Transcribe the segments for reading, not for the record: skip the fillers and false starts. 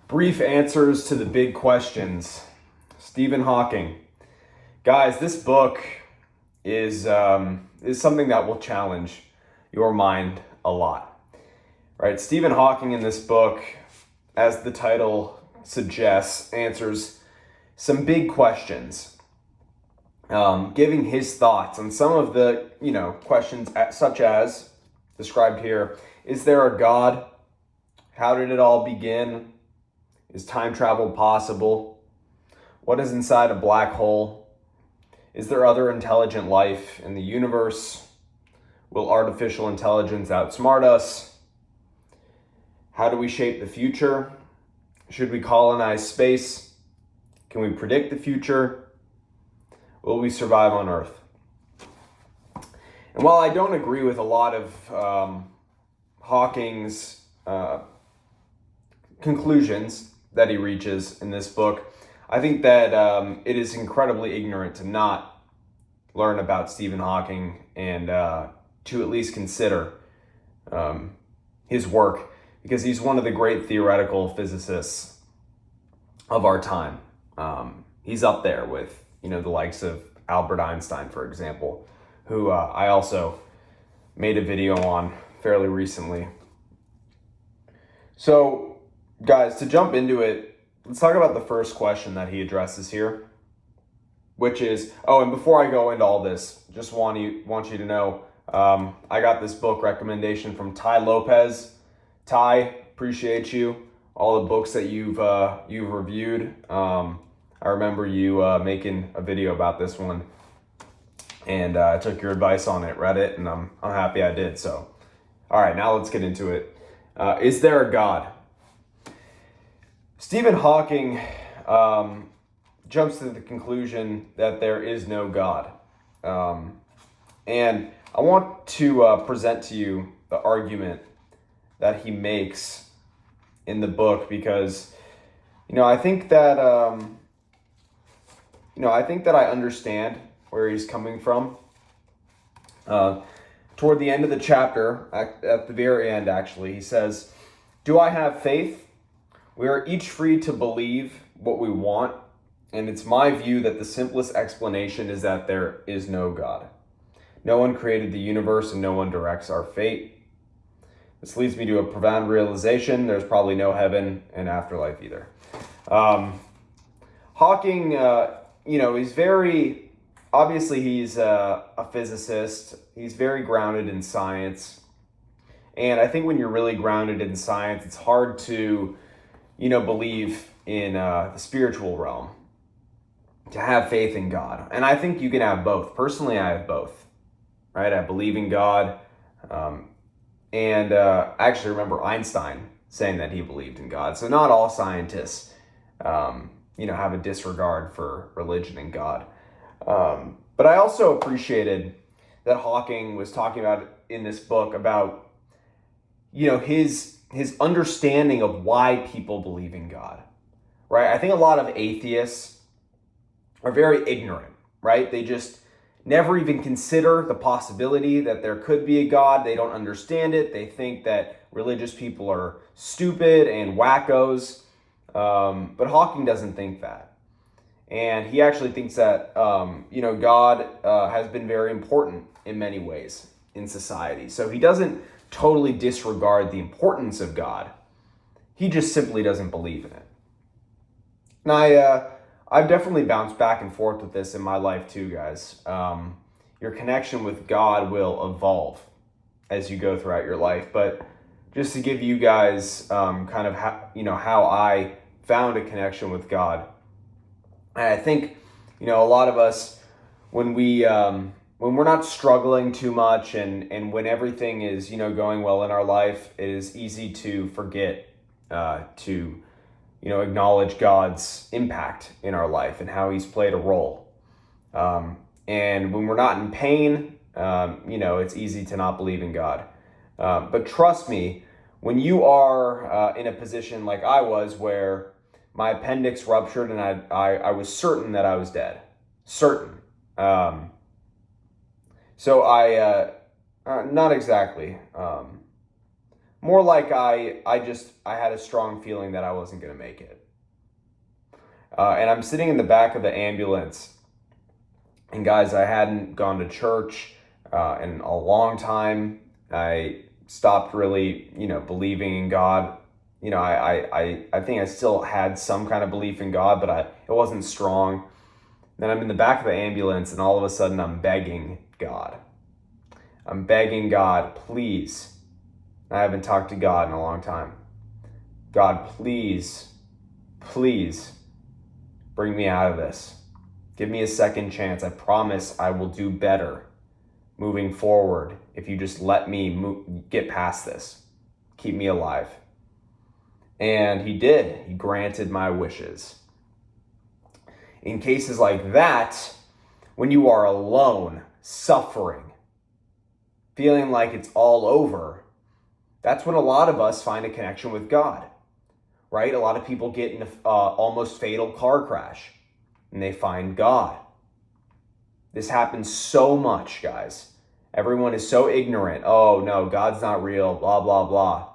Brief answers to the big questions. Stephen Hawking. Guys, this book is something that will challenge your mind a lot. Right? Stephen Hawking in this book, as the title suggests, answers some big questions, giving his thoughts on some of the questions such as described here. Is there a God? How did it all begin? Is time travel possible? What is inside a black hole? Is there other intelligent life in the universe? Will artificial intelligence outsmart us? How do we shape the future? Should we colonize space? Can we predict the future? Will we survive on Earth? And while I don't agree with a lot of Hawking's conclusions that he reaches in this book, I think that it is incredibly ignorant to not learn about Stephen Hawking and to at least consider his work, because he's one of the great theoretical physicists of our time. He's up there with the likes of Albert Einstein, for example, who I also made a video on fairly recently. So, guys, to jump into it, let's talk about the first question that he addresses here, which is, and before I go into all this, just want you to know, I got this book recommendation from Ty Lopez. Ty, appreciate you. All the books that you've reviewed. I remember you making a video about this one, and I took your advice on it, read it, and I'm happy I did. So, all right, now let's get into it. Is there a God? Stephen Hawking jumps to the conclusion that there is no God. And I want to present to you the argument that he makes in the book, because I think that I understand where he's coming from. Toward the end of the chapter, at the very end actually, he says, "Do I have faith? We are each free to believe what we want, and it's my view that the simplest explanation is that there is no God. No one created the universe and no one directs our fate. This leads me to a profound realization: there's probably no heaven and afterlife either." Hawking, he's very, obviously he's a physicist. He's very grounded in science. And I think when you're really grounded in science, it's hard to believe in the spiritual realm, to have faith in God. And I think you can have both. Personally, I have both, right? I believe in God. And I actually remember Einstein saying that he believed in God. So not all scientists, have a disregard for religion and God. But I also appreciated that Hawking was talking about in this book about, his understanding of why people believe in God, right? I think a lot of atheists are very ignorant, right? They just never even consider the possibility that there could be a God. They don't understand it. They think that religious people are stupid and wackos. But Hawking doesn't think that. And he actually thinks that, God has been very important in many ways in society. So he doesn't totally disregard the importance of God. He just simply doesn't believe in it. And I've definitely bounced back and forth with this in my life too, guys. Your connection with God will evolve as you go throughout your life. But just to give you guys kind of how I found a connection with God. And I think, a lot of us, when we're not struggling too much and when everything is, going well in our life, it is easy to forget to acknowledge God's impact in our life and how he's played a role. And when we're not in pain, it's easy to not believe in God. But trust me, when you are in a position like I was, where my appendix ruptured and I was certain that I was dead. Certain. So I, not exactly. More like I had a strong feeling that I wasn't going to make it. And I'm sitting in the back of the ambulance. And guys, I hadn't gone to church in a long time. I stopped really, believing in God. I think I still had some kind of belief in God, but it wasn't strong. Then I'm in the back of the ambulance, and all of a sudden I'm begging God. I'm begging God, please. I haven't talked to God in a long time. God, please, please bring me out of this. Give me a second chance. I promise I will do better moving forward if you just let me get past this. Keep me alive. And he did. He granted my wishes. In cases like that, when you are alone, suffering, feeling like it's all over, that's when a lot of us find a connection with God, right? A lot of people get in an almost fatal car crash and they find God. This happens so much, guys. Everyone is so ignorant. Oh no, God's not real, blah, blah, blah,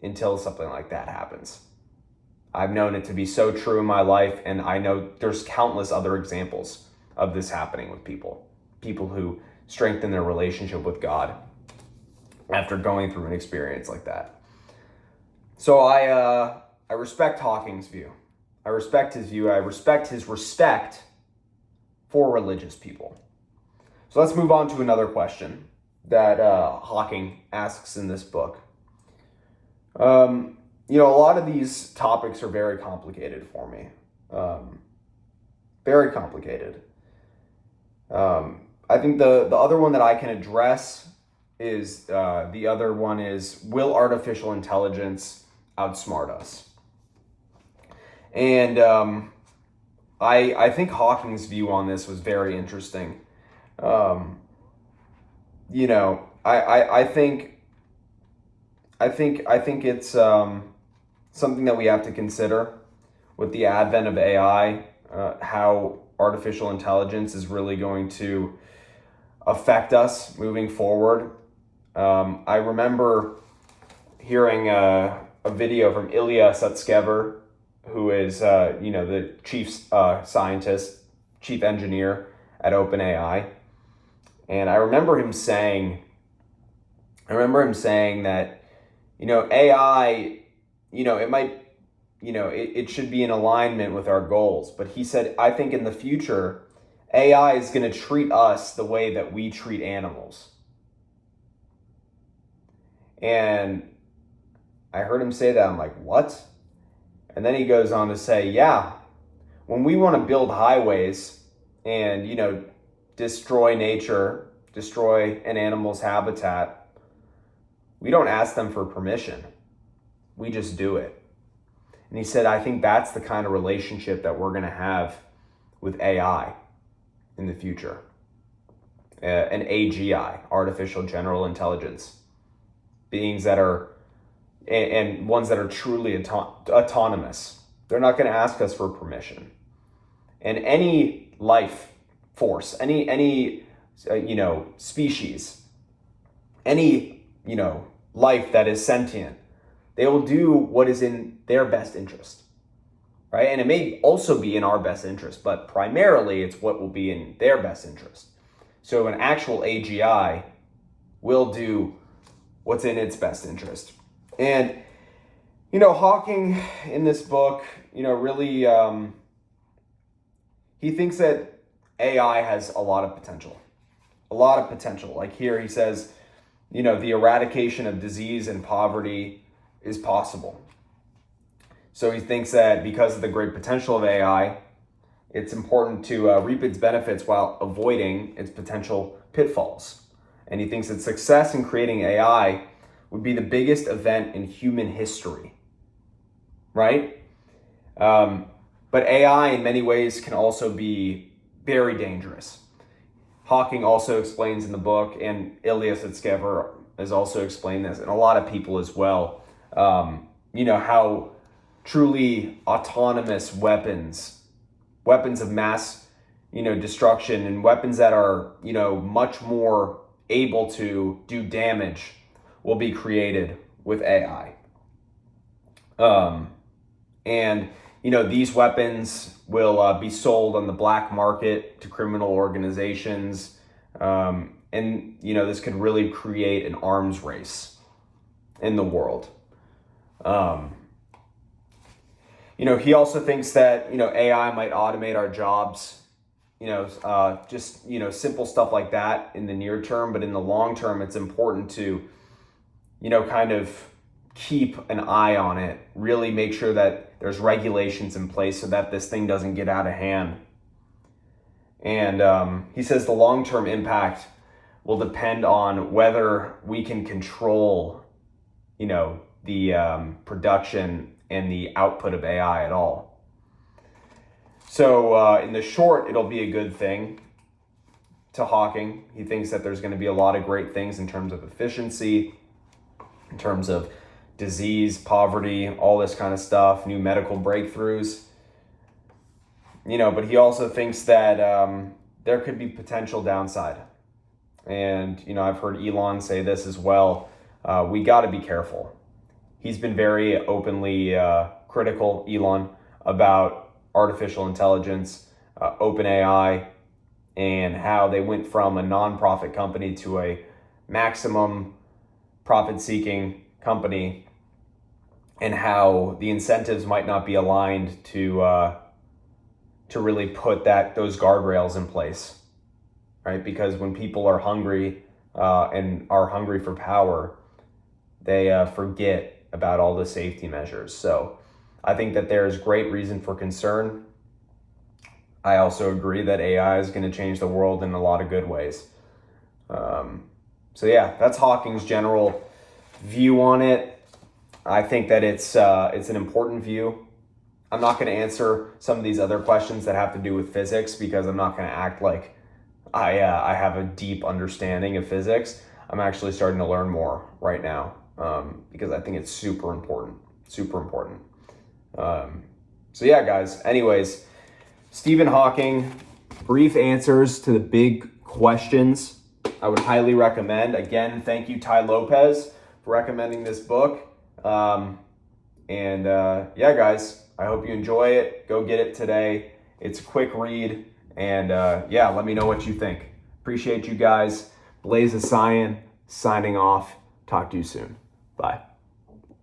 until something like that happens. I've known it to be so true in my life, and I know there's countless other examples of this happening with people who strengthen their relationship with God after going through an experience like that. So I respect Hawking's view. I respect his view. I respect his respect for religious people. So let's move on to another question that Hawking asks in this book. A lot of these topics are very complicated for me. Very complicated. I think the other one that I can address is, the other one is, will artificial intelligence outsmart us? And I think Hawking's view on this was very interesting. I think it's something that we have to consider with the advent of AI, how artificial intelligence is really going to affect us moving forward. I remember hearing a video from Ilya Sutskever, who is the chief scientist, chief engineer at OpenAI, and I remember him saying that AI, it might, it should be in alignment with our goals. But he said, I think in the future, AI is going to treat us the way that we treat animals. And I heard him say that. I'm like, what? And then he goes on to say, yeah, when we want to build highways and, destroy nature, destroy an animal's habitat, we don't ask them for permission. We just do it. And he said, I think that's the kind of relationship that we're going to have with AI in the future. An AGI, artificial general intelligence. Beings that are, and ones that are truly autonomous. They're not going to ask us for permission. And any life force, any species, any, life that is sentient, they will do what is in their best interest, right? And it may also be in our best interest, but primarily it's what will be in their best interest. So an actual AGI will do what's in its best interest. And, Hawking in this book, really, he thinks that AI has a lot of potential. Like here he says, the eradication of disease and poverty is possible. So he thinks that because of the great potential of AI, it's important to reap its benefits while avoiding its potential pitfalls. And he thinks that success in creating AI would be the biggest event in human history, right? But AI in many ways can also be very dangerous. Hawking also explains in the book, and Ilya Sutskever has also explained this, and a lot of people as well, how truly autonomous weapons of mass, destruction, and weapons that are, much more able to do damage will be created with AI. And these weapons will be sold on the black market to criminal organizations. And this could really create an arms race in the world. He also thinks that, AI might automate our jobs, simple stuff like that in the near term. But in the long term, it's important to, kind of keep an eye on it, really make sure that there's regulations in place so that this thing doesn't get out of hand. And he says the long-term impact will depend on whether we can control, the production and the output of AI at all. So in the short, it'll be a good thing to Hawking. He thinks that there's going to be a lot of great things in terms of efficiency, in terms of disease, poverty, all this kind of stuff, new medical breakthroughs. But he also thinks that there could be potential downside. And, I've heard Elon say this as well. We got to be careful. He's been very openly critical, Elon, about artificial intelligence, OpenAI, and how they went from a nonprofit company to a maximum profit-seeking company, and how the incentives might not be aligned to really put those guardrails in place, right? Because when people are hungry and are hungry for power, they forget about all the safety measures. So I think that there's great reason for concern. I also agree that AI is going to change the world in a lot of good ways. So yeah, that's Hawking's general view on it. I think that it's an important view. I'm not going to answer some of these other questions that have to do with physics, because I'm not going to act like I have a deep understanding of physics. I'm actually starting to learn more right now, because I think it's super important. So yeah, guys. Anyways, Stephen Hawking, brief answers to the big questions. I would highly recommend. Again, thank you, Ty Lopez, for recommending this book. Yeah, guys, I hope you enjoy it. Go get it today. It's a quick read. And let me know what you think. Appreciate you guys. Blaze of Cyan signing off. Talk to you soon. Bye.